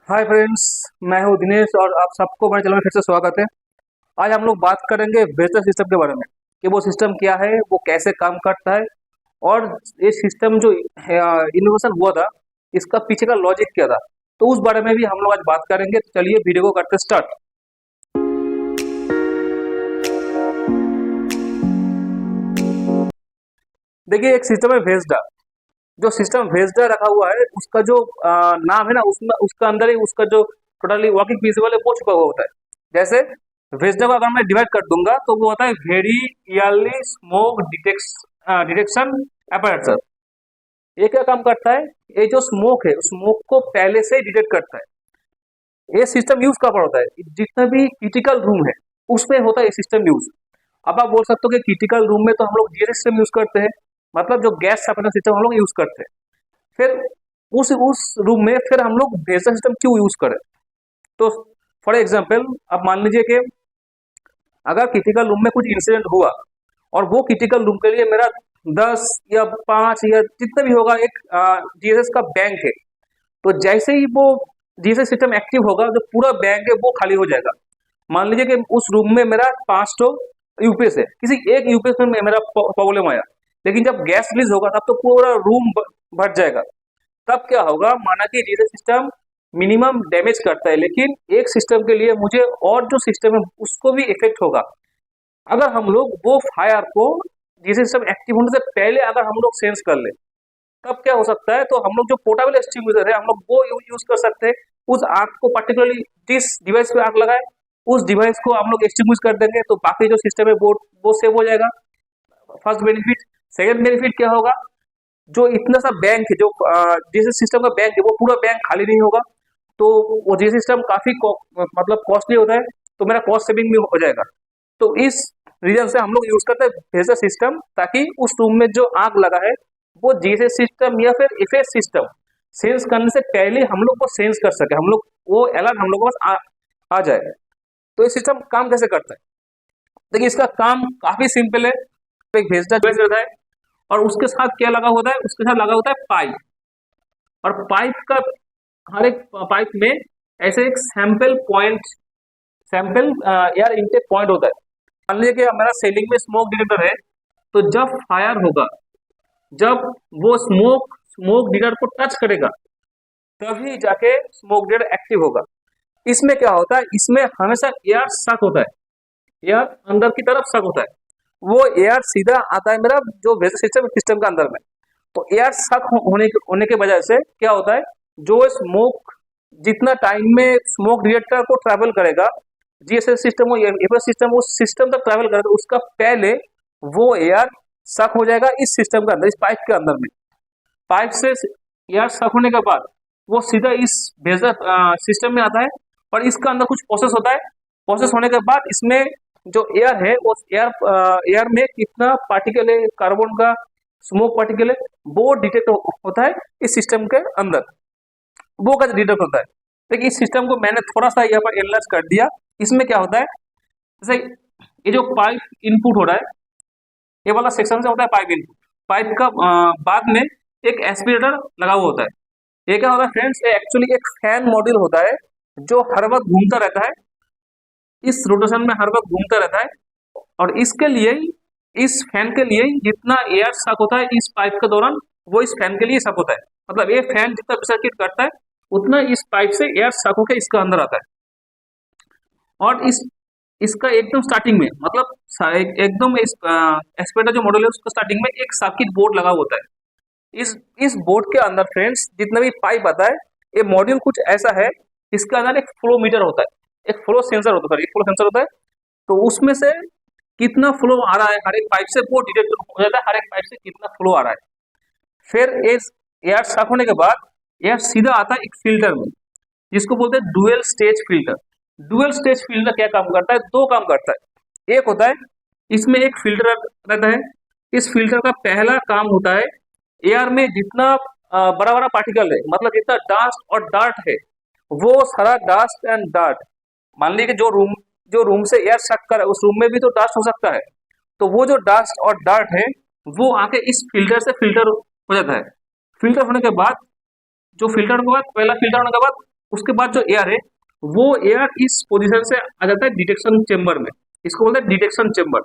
Hi friends. मैं हूँ दिनेश और आप सबको मेरे चैनल में फिर से स्वागत है। आज हम लोग बात करेंगे वेदर सिस्टम के बारे में कि वो सिस्टम क्या है, वो कैसे काम करता है और ये सिस्टम जो इनोवेशन हुआ था इसका पीछे का लॉजिक क्या था। तो उस बारे में भी हम लोग आज बात करेंगे। तो चलिए वीडियो को करते स्टार्ट। देखिए, एक सिस्टम है वेस्डा। जो सिस्टम वेस्डा रखा हुआ है उसका जो नाम है ना, उसमें उसका अंदर ही उसका जो टोटली वर्किंग प्रिंसिपल है वो छुपा हुआ होता है। जैसे वेस्डा को अगर मैं डिवाइड कर दूंगा तो वो होता है very yearly smoke detection apparatus। ये क्या काम करता है? ये जो स्मोक है स्मोक को पहले से डिटेक्ट करता है। ये सिस्टम यूज कहाँ पर होता है? जितना भी क्रिटिकल रूम है उसमें होता है ये सिस्टम यूज। अब आप बोल सकते हो कि क्रिटिकल रूम में तो हम लोग जीएसएस सिस्टम यूज करते हैं, मतलब जो गैस सप्लायर सिस्टम हम लोग यूज करते हैं। फिर उस रूम में फिर हम लोग भेजर सिस्टम क्यों यूज करें? तो फॉर एग्जाम्पल आप मान लीजिए कि अगर क्रिटिकल रूम में कुछ इंसिडेंट हुआ और वो क्रिटिकल रूम के लिए मेरा 10 या 5 या जितना भी होगा एक जीएसएस का बैंक है। तो जैसे ही वो जीएसएस सिस्टम एक्टिव होगा तो पूरा बैंक है वो खाली हो जाएगा। मान लीजिए कि उस रूम में मेरा 5 यूपीएस है, किसी एक यूपीएस में मेरा प्रॉब्लम आया, लेकिन जब गैस रिलीज होगा तब तो पूरा रूम भर जाएगा। तब क्या होगा? माना कि जीएसएस सिस्टम मिनिमम डैमेज करता है, लेकिन एक सिस्टम के लिए मुझे और जो सिस्टम है उसको भी इफेक्ट होगा। अगर हम लोग वो फायर को जीएसएस सिस्टम एक्टिव होने से पहले अगर हम लोग सेंस कर ले तब क्या हो सकता है? तो हम लोग जो पोर्टेबल एक्सटिंग्विशर है हम लोग वो यूज कर सकते हैं। उस आग को पर्टिकुलरली जिस डिवाइस पे आग लगाए उस डिवाइस को हम लोग एक्सटिंग्विश कर देंगे तो बाकी जो सिस्टम है वो सेव हो जाएगा। First benefit. सेकंड बेनिफिट क्या होगा? जो इतना सा बैंक है, जो जिस सिस्टम का बैंक है वो पूरा बैंक खाली नहीं होगा। तो वो जिस सिस्टम काफी मतलब कॉस्टली होता है, तो मेरा कॉस्ट सेविंग भी हो जाएगा। तो इस रीजन से हम लोग यूज करते हैं भेजर सिस्टम, ताकि उस रूम में जो आग लगा है वो जीएसएस सिस्टम या फिर एफएस सिस्टम सेंस करने से पहले हम लोग को सेंस कर सके, हम लोग वो अलर्ट हम लोग के पास आ जाए। तो ये सिस्टम काम कैसे करता है? देखिए, इसका काम काफी सिंपल है। तो एक भेजर डिवाइस रहता है और उसके साथ क्या लगा होता है? उसके साथ लगा होता है पाइप। और पाइप का हर एक पाइप में ऐसे एक सैंपल एयर इनटेक पॉइंट होता है। मान लीजिए कि मेरा सेलिंग में स्मोक डिटेक्टर है, तो जब फायर होगा, जब वो स्मोक डिटेक्टर को टच करेगा तभी जाके स्मोक डिटेक्टर एक्टिव होगा। इसमें क्या होता है? इसमें हमेशा एयर सक होता है, एयर अंदर की तरफ सक होता है। वो एयर सीधा आता है मेरा जो वेजर सिस्टम के अंदर में। तो एयर सक होने के वजह से क्या होता है? जो स्मोक जितना टाइम में स्मोक डिटेक्टर को ट्रैवल करेगा, जीएसएस सिस्टम एफएस सिस्टम उस सिस्टम तक ट्रैवल करेगा, उसका पहले वो एयर सक हो जाएगा इस सिस्टम के अंदर, इस पाइप के अंदर में। पाइप से एयर सक होने के बाद वो सीधा इस भेजर सिस्टम में आता है और इसका अंदर कुछ प्रोसेस होता है। प्रोसेस होने के बाद इसमें जो एयर है उस एयर में कितना पार्टिकल है, कार्बन का, स्मोक पार्टिकल है, वो डिटेक्ट होता है इस सिस्टम के अंदर। वो कैसे डिटेक्ट होता है? देखिए, इस सिस्टम को मैंने थोड़ा सा यहाँ पर एनालाइज कर दिया। इसमें क्या होता है? जैसे ये जो पाइप इनपुट हो रहा है, ये वाला सेक्शन से होता है पाइप इनपुट। पाइप का बाद में एक एस्पिरेटर लगा हुआ होता है। ये क्या होता है फ्रेंड्स? ये एक्चुअली एक फैन मॉड्यूल होता है जो हर वक्त घूमता रहता है, इस रोटेशन में हर वक्त घूमता रहता है। और इसके लिए इस फैन के लिए जितना एयर सक होता है इस पाइप के दौरान, वो इस फैन के लिए सक होता है। मतलब ये फैन जितना सर्किट करता है उतना इस पाइप से एयर सक होकर इसका अंदर आता है। और इसका एकदम स्टार्टिंग में, मतलब एकदम इस एस्पेक्टर जो मॉडल है उसका स्टार्टिंग में एक सर्किट बोर्ड लगा होता है। इस बोर्ड के अंदर फ्रेंड्स जितना भी पाइप आता है, ये मॉड्यूल कुछ ऐसा है, इसके अंदर एक फ्लो मीटर होता है, एक फ्लो सेंसर होता है, एक फ्लो सेंसर होता है। तो उसमें से कितना फ्लो आ रहा है हर एक पाइप से वो डिटेक्ट हो जाता है, हर एक पाइप से कितना फ्लो आ रहा है। फिर इस एयर साफ होने के बाद एयर सीधा आता है एक फिल्टर में, जिसको बोलते हैं dual stage filter. Dual stage filter क्या काम करता है? दो काम करता है। एक होता है इसमें एक फिल्टर रहता है। इस फिल्टर का पहला काम होता है एयर में जितना बड़ा बड़ा पार्टिकल है, मतलब जितना डस्ट और डार्ट है, वो सारा डस्ट एंड डार्ट, मान लीजिए जो रूम से एयर सक कर उस रूम में भी तो डस्ट हो सकता है, तो वो जो डस्ट और डार्ट है वो आके इस फिल्टर से फिल्टर हो जाता है। फिल्टर होने के बाद जो फिल्टर के बाद पहला फिल्टर होने के बाद उसके बाद जो एयर है वो एयर इस पोजीशन से आ जाता है डिटेक्शन चेम्बर में। इसको बोलते हैं डिटेक्शन चेम्बर,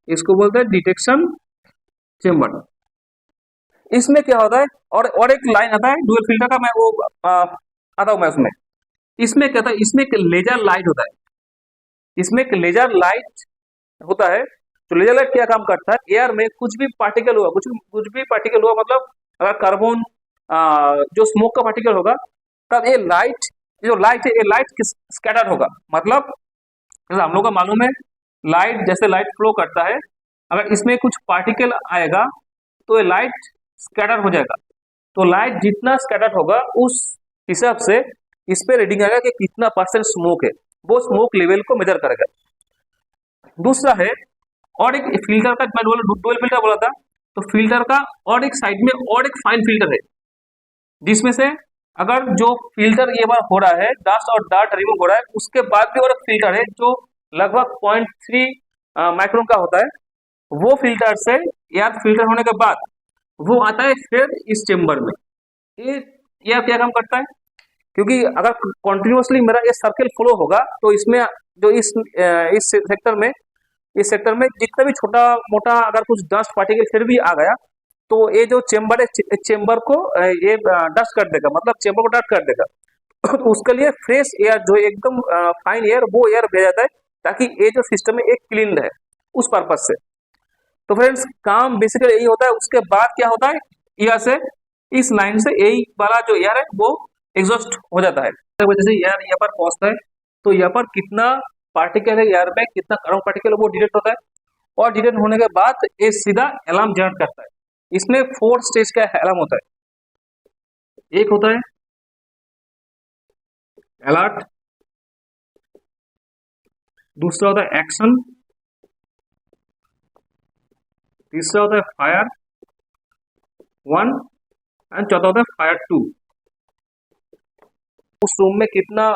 इसको बोलते हैं डिटेक्शन चेम्बर। इसमें क्या होता है, और एक लाइन आता है डुअल फिल्टर का, मैं वो आता हूं मैं उसमें। इसमें क्या होता है, इसमें एक लेजर लाइट होता है, इसमें एक लेजर लाइट होता है। तो लेजर लाइट क्या काम करता है, एयर में कुछ भी पार्टिकल हुआ, कुछ भी पार्टिकल हुआ, मतलब अगर कार्बन जो स्मोक का पार्टिकल होगा, तब ये लाइट, जो लाइट है ये लाइट स्कैटर होगा। मतलब जैसे हम लोग का मालूम है लाइट, जैसे लाइट फ्लो करता है, अगर इसमें कुछ पार्टिकल आएगा तो ये लाइट स्कैटर हो जाएगा। तो लाइट जितना स्कैटर होगा उस हिसाब से इस पे रीडिंग आएगा कि कितना परसेंट स्मोक है, वो स्मोक लेवल को मेजर करेगा। दूसरा है, और एक फिल्टर का, मैं डुअल फिल्टर बोला था, तो फिल्टर का और एक साइड में और एक फाइन फिल्टर है, जिसमें से अगर जो फिल्टर ये बार हो रहा है, डस्ट और डार्ट रिमूव हो रहा है, उसके बाद भी और एक फिल्टर है जो लगभग 0.3 माइक्रोन का होता है। वो फिल्टर से या फिल्टर होने के बाद वो आता है फिर इस चेम्बर में। ये यह क्या काम करता है, क्योंकि अगर कंटिन्यूअसली मेरा ये सर्कल फ्लो होगा तो इसमें जो इस सेक्टर में, इस सेक्टर में जितना भी छोटा मोटा अगर कुछ डस्ट पार्टिकल फिर भी आ गया, तो ये जो चेम्बर है, चेम्बर को ये डस्ट कर देगा, मतलब चेम्बर को डस्ट कर देगा। तो उसके लिए फ्रेश एयर जो एकदम फाइन एयर, वो एयर भेजा जाता है ताकि ये जो सिस्टम है एक क्लीन रहे, उस पर्पज से। तो फ्रेंड्स काम बेसिकली यही होता है। उसके बाद क्या होता है, एयर से, इस लाइन से यही वाला जो एयर है वो एग्जॉस्ट हो जाता है। तो वजह से एयर यहाँ पर पहुंचता है, तो यहाँ पर कितना पार्टिकल है एयर में, कितना कार्बन पार्टिकल है, वो डिटेक्ट होता है। और डिटेक्ट होने के बाद ये सीधा अलार्म जनरेट करता है। इसमें 4 स्टेज का अलार्म होता है। एक होता है अलर्ट, दूसरा होता है एक्शन, तीसरा होता है फायर 1 एंड चौथा होता है फायर 2। उस रूम में कितना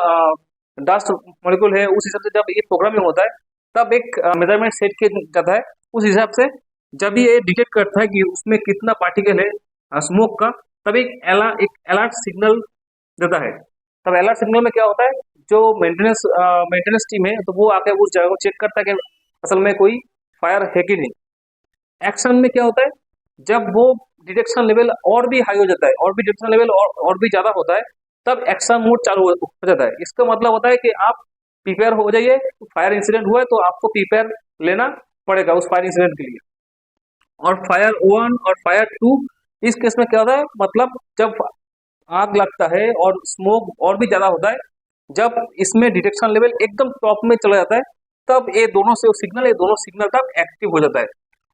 डस्ट मॉलिक्यूल है उस हिसाब से जब ये प्रोग्रामिंग होता है, तब एक मेजरमेंट सेट किया जाता है। उस हिसाब से जब ये डिटेक्ट करता है कि उसमें कितना पार्टिकल है स्मोक का, तब एक अलर्ट सिग्नल देता है। तब अलर्ट सिग्नल में क्या होता है, जो मेंटेनेंस टीम है तो वो आके उस जगह को चेक करता है कि असल में कोई फायर है कि नहीं। एक्शन में क्या होता है, जब वो डिटेक्शन लेवल और भी हाई हो जाता है, और भी डिटेक्शन लेवल और भी ज्यादा होता है, तब एक्शन मोड चालू हो जाता है। इसका मतलब होता है कि आप प्रिपेयर हो जाइए, फायर इंसिडेंट हुआ है तो आपको प्रिपेयर लेना पड़ेगा उस फायर इंसिडेंट के लिए। और फायर 1 और फायर 2, इस केस में क्या होता है, मतलब जब आग लगता है और स्मोक और भी ज्यादा होता है, जब इसमें डिटेक्शन लेवल एकदम टॉप में चला जाता है, तब ये दोनों तब एक्टिव हो जाता है।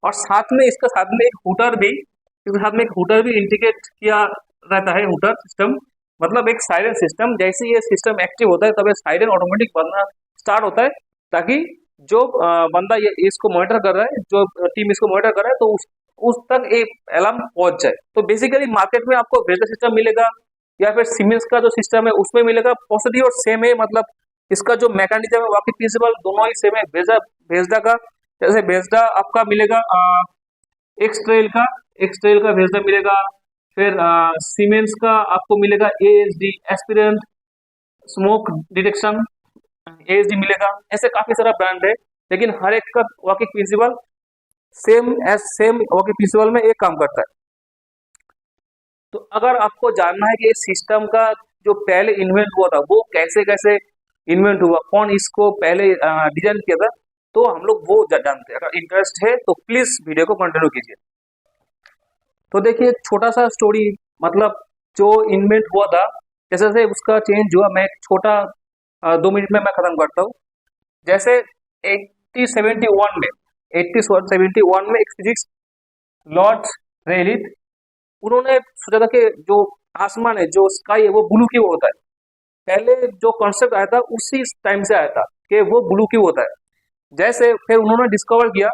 और साथ में इसके साथ में एक हुटर भी, इसके साथ में एक हुटर भी इंडिकेट किया रहता है। हुटर सिस्टम मतलब एक साइरन सिस्टम। जैसे ये सिस्टम एक्टिव होता है तब ये साइरन ऑटोमेटिक बनना स्टार्ट होता है, ताकि जो बंदा ये इसको मॉनिटर कर रहा है, जो टीम इसको मॉनिटर कर रहा है, तो उस तक एक अलार्म पहुंच जाए। तो बेसिकली मार्केट में आपको वेजर सिस्टम मिलेगा या फिर सीमेंस का जो सिस्टम है उसमें मिलेगा, पॉसिटिव और सेम है। मतलब इसका जो मैकेनिज्म है, बाकी प्रिंसिपल दोनों ही सेम है। वेजडा का, जैसे वेजडा आपका मिलेगा एक्सट्रेल का वेजडा मिलेगा, फिर सीमेंस का आपको मिलेगा ASD, aspirant smoke detection ASD मिलेगा। ऐसे काफी सारा ब्रांड है, लेकिन हर एक का working principle same working principle में एक काम करता है। तो अगर आपको जानना है कि इस सिस्टम का जो पहले इन्वेंट हुआ था वो कैसे कैसे इन्वेंट हुआ, कौन इसको पहले डिजाइन किया था, तो हम लोग वो जानते हैं। अगर इंटरेस्ट है तो प्लीज वीडियो को कंटिन्यू कीजिए। तो देखिए एक छोटा सा स्टोरी, मतलब जो इन्वेंट हुआ था जैसे जैसे उसका चेंज हुआ, मैं एक छोटा 2 मिनट में मैं खत्म करता हूँ। जैसे 1871 में एक फिजिक्स लॉर्ड रेयलीथ, उन्होंने सोचा था कि जो आसमान है, जो स्काई है, वो ब्लू क्यों होता है। पहले जो कॉन्सेप्ट आया था उसी टाइम से आया था कि वो ब्लू क्यों होता है। जैसे फिर उन्होंने डिस्कवर किया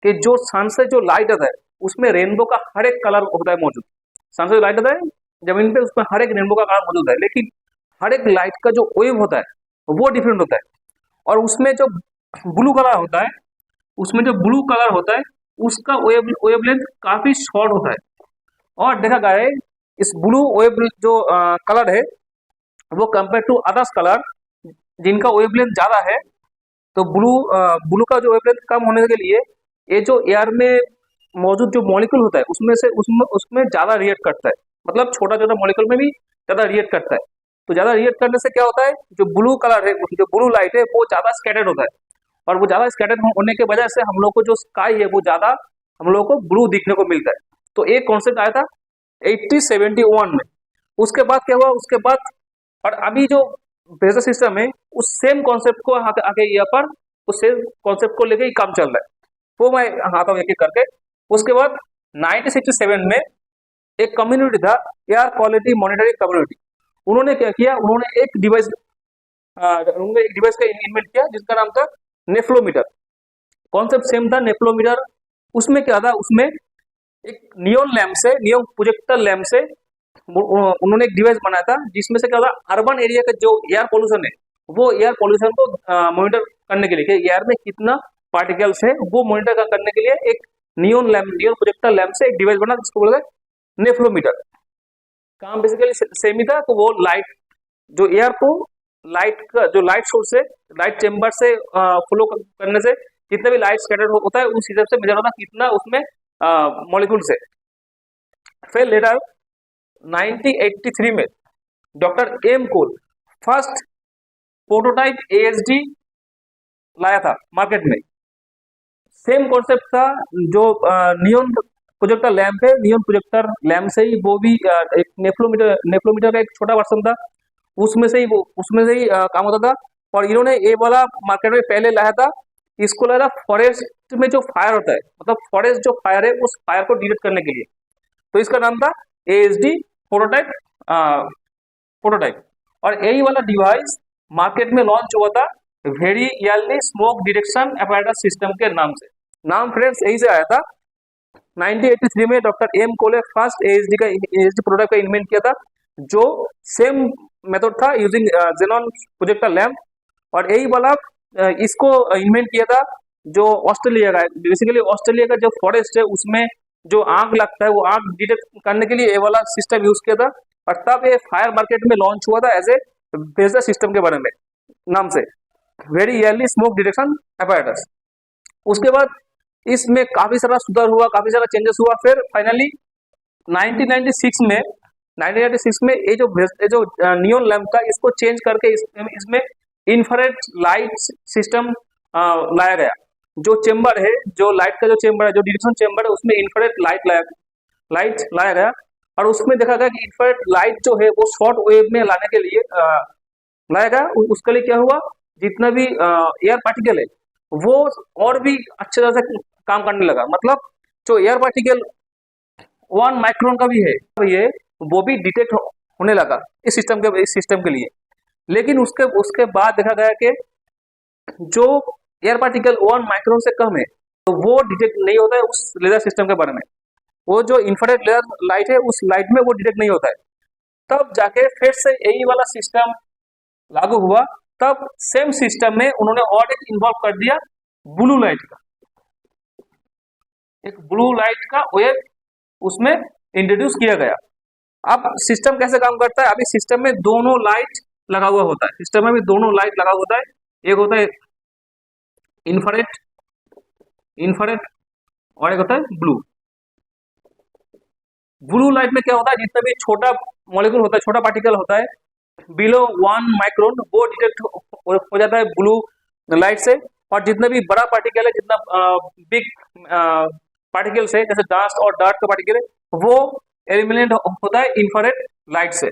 कि जो सन से जो लाइट आता है उसमें रेनबो का हर एक कलर होता है मौजूद। सन से जो लाइट आता है जमीन पे, उसमें हर एक रेनबो का कलर मौजूद है, लेकिन हर एक लाइट का जो वेव होता है वो डिफरेंट होता है। और उसमें जो ब्लू कलर होता है, उसका वेवलेंथ काफी शॉर्ट होता है। और देखा गया है इस ब्लू वेव जो कलर है वो कंपेयर टू अदर्स कलर जिनका वेवलेंथ ज्यादा है, तो ब्लू का जो वेवलेंथ कम होने के लिए ये जो एयर में मौजूद जो मॉलिक्यूल होता है उसमें से उसमें ज्यादा रिएक्ट करता है, मतलब छोटा छोटा मॉलिक्यूल में भी ज्यादा रिएक्ट करता है। तो ज्यादा रिएक्ट करने से क्या होता है, जो ब्लू कलर है, जो ब्लू लाइट है वो ज्यादा स्कैटर्ड होता है, और वो ज्यादा स्कैटर्ड होने की वजह से हम लोग को जो स्काई है वो ज्यादा हम लोग को ब्लू दिखने को मिलता है। तो एक कॉन्सेप्ट आया था 1871 में। उसके बाद क्या हुआ, उसके बाद और अभी जो बेजर सिस्टम है उस सेम कॉन्सेप्ट को आगे यहाँ पर उस सेम कॉन्सेप्ट को लेके ही काम चल रहा है, वो मैं आता हूँ एक एक करके। उसके बाद 1967 में एक कम्युनिटी था, एयर क्वालिटी मॉनिटरिंग कम्युनिटी। उन्होंने क्या किया, उन्होंने एक डिवाइस का इन्वेंट किया जिसका नाम था नेफ्लोमीटर। कॉन्सेप्ट सेम था नेफ्लोमीटर। उसमें क्या था, उसमें एक नियोन लैम्प से, नियोन प्रोजेक्टर लैम्प से उन्होंने एक डिवाइस बनाया था जिसमें से क्या था, अर्बन एरिया का जो एयर पोल्यूशन है वो एयर पोल्यूशन को मॉनिटर करने के लिए, एयर में कितना पार्टिकल्स है वो मॉनिटर करने के लिए एक neon lamp, neon projector lamp से एक डिवाइस बना जिसको बोलते हैं नेफ्लोमीटर। काम बेसिकली सेम ही था। तो वो लाइट जो एयर को लाइट का जो लाइट सोर्स है, लाइट चेम्बर से फ्लो करने से जितने भी लाइट स्कैटर्ड होता है उस हिसाब से मेजर होता कितना उसमें मॉलिक्यूल्स है। फिर लेटर 1983 में डॉक्टर एम कोल फर्स्ट प्रोटोटाइप एएसडी लाया था मार्केट में। सेम कॉन्सेप्ट था, जो नियोन प्रोजेक्टर लैम्प है, नियोन प्रोजेक्टर लैम्प से ही वो भी एक नेफ्लोमीटर का एक छोटा वर्जन था, उसमें से ही काम होता था। और इन्होंने ये वाला मार्केट में पहले लाया था, इसको लाया था फॉरेस्ट में जो फायर होता है, मतलब फॉरेस्ट जो फायर है उस फायर को डिटेक्ट करने के लिए। तो इसका नाम था एएसडी प्रोटोटाइप। और यही वाला डिवाइस मार्केट में लॉन्च हुआ था very yearly smoke detection apparatus system के नाम से। नाम फ्रेंड्स यही से आया था। 1983 में डॉक्टर एम कोले फर्स्ट एएसडी प्रोडक्ट का इन्वेंट किया था, जो सेम मेथड था यूजिंग जेनॉन प्रोजेक्टर लैम्प। और यही वाला इसको इन्वेंट किया था जो ऑस्ट्रेलिया का है। बेसिकली ऑस्ट्रेलिया का जो फॉरेस्ट है उसमें जो आग लगता है वो आग डिटेक्ट करने के लिए ये वाला सिस्टम यूज किया था। और तब ये फायर मार्केट में लॉन्च हुआ था एज ए बेजर सिस्टम के बारे में नाम से, very yearly smoke detection apparatus. उसके बाद इसमें काफी सारा सुधार हुआ, काफी सारा चेंजेस हुआ। फिर फाइनली 1996 में ये जो नियोन लैम्प था इसको चेंज करके इसमें इंफ्रारेड लाइट सिस्टम लाया गया। जो चेम्बर है, जो लाइट का जो चेम्बर है, जो डिटेक्शन चेम्बर है उसमें इंफ्रारेड लाइट लाया गया। और उसमें देखा गया कि इंफ्रारेड लाइट जो है वो शॉर्ट वेव में लाने के लिए लाया गया। उसके लिए क्या हुआ, जितना भी एयर पार्टिकल है वो और भी अच्छे तरह से काम करने लगा। मतलब जो एयर पार्टिकल 1 माइक्रोन का भी है ये वो भी डिटेक्ट होने लगा इस सिस्टम के लिए। लेकिन उसके बाद देखा गया कि जो एयर पार्टिकल 1 माइक्रोन से कम है तो वो डिटेक्ट नहीं होता है उस लेजर सिस्टम के बारे में। वो जो इंफ्रारेड लेजर लाइट है उस लाइट में वो डिटेक्ट नहीं होता है। तब जाके फिर से यही वाला सिस्टम लागू हुआ। तब सेम सिस्टम में उन्होंने और एक इन्वॉल्व कर दिया ब्लू लाइट का, एक ब्लू लाइट का वेव उसमें इंट्रोड्यूस किया गया। अब सिस्टम कैसे काम करता है, अभी सिस्टम में दोनों लाइट लगा हुआ होता है, सिस्टम में भी दोनों लाइट लगा होता है। एक होता है इंफ्रारेड और एक होता है ब्लू लाइट में क्या होता है, जितना भी छोटा मॉलिक्यूल होता है, छोटा पार्टिकल होता है बिलो 1 माइक्रोन वो डिटेक्ट हो जाता है ब्लू लाइट से। और जितना भी बड़ा पार्टिकल है, जितना बिग पार्टिकल्स है जैसे डस्ट और डार्ट का पार्टिकल है वो एलिमिनेट होता है इंफ्रारेड लाइट से।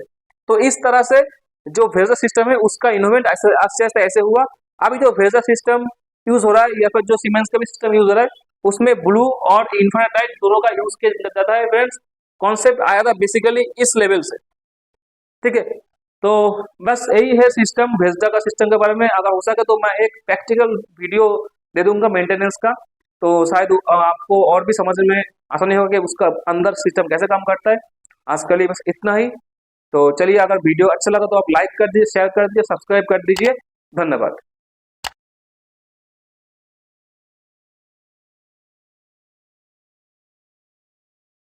तो इस तरह से जो वेजर सिस्टम है उसका इनोवेट आस्ते ऐसे हुआ। अभी जो वेजर सिस्टम यूज हो रहा है या फिर जो सीमेंस का भी सिस्टम यूज हो रहा है उसमें ब्लू और इंफ्रारेड लाइट दोनों का यूज किया जाता है। फ्रेंड्स कॉन्सेप्ट आया था बेसिकली इस लेवल से, ठीक है। तो बस यही है सिस्टम, वेजडा का सिस्टम के बारे में। अगर हो सके तो मैं एक प्रैक्टिकल वीडियो दे दूंगा मेंटेनेंस का, तो शायद आपको और भी समझ में आसानी होगा कि उसका अंदर सिस्टम कैसे काम करता है। आज के लिए बस इतना ही। तो चलिए, अगर वीडियो अच्छा लगा तो आप लाइक कर दीजिए, शेयर कर दीजिए, सब्सक्राइब कर दीजिए। धन्यवाद।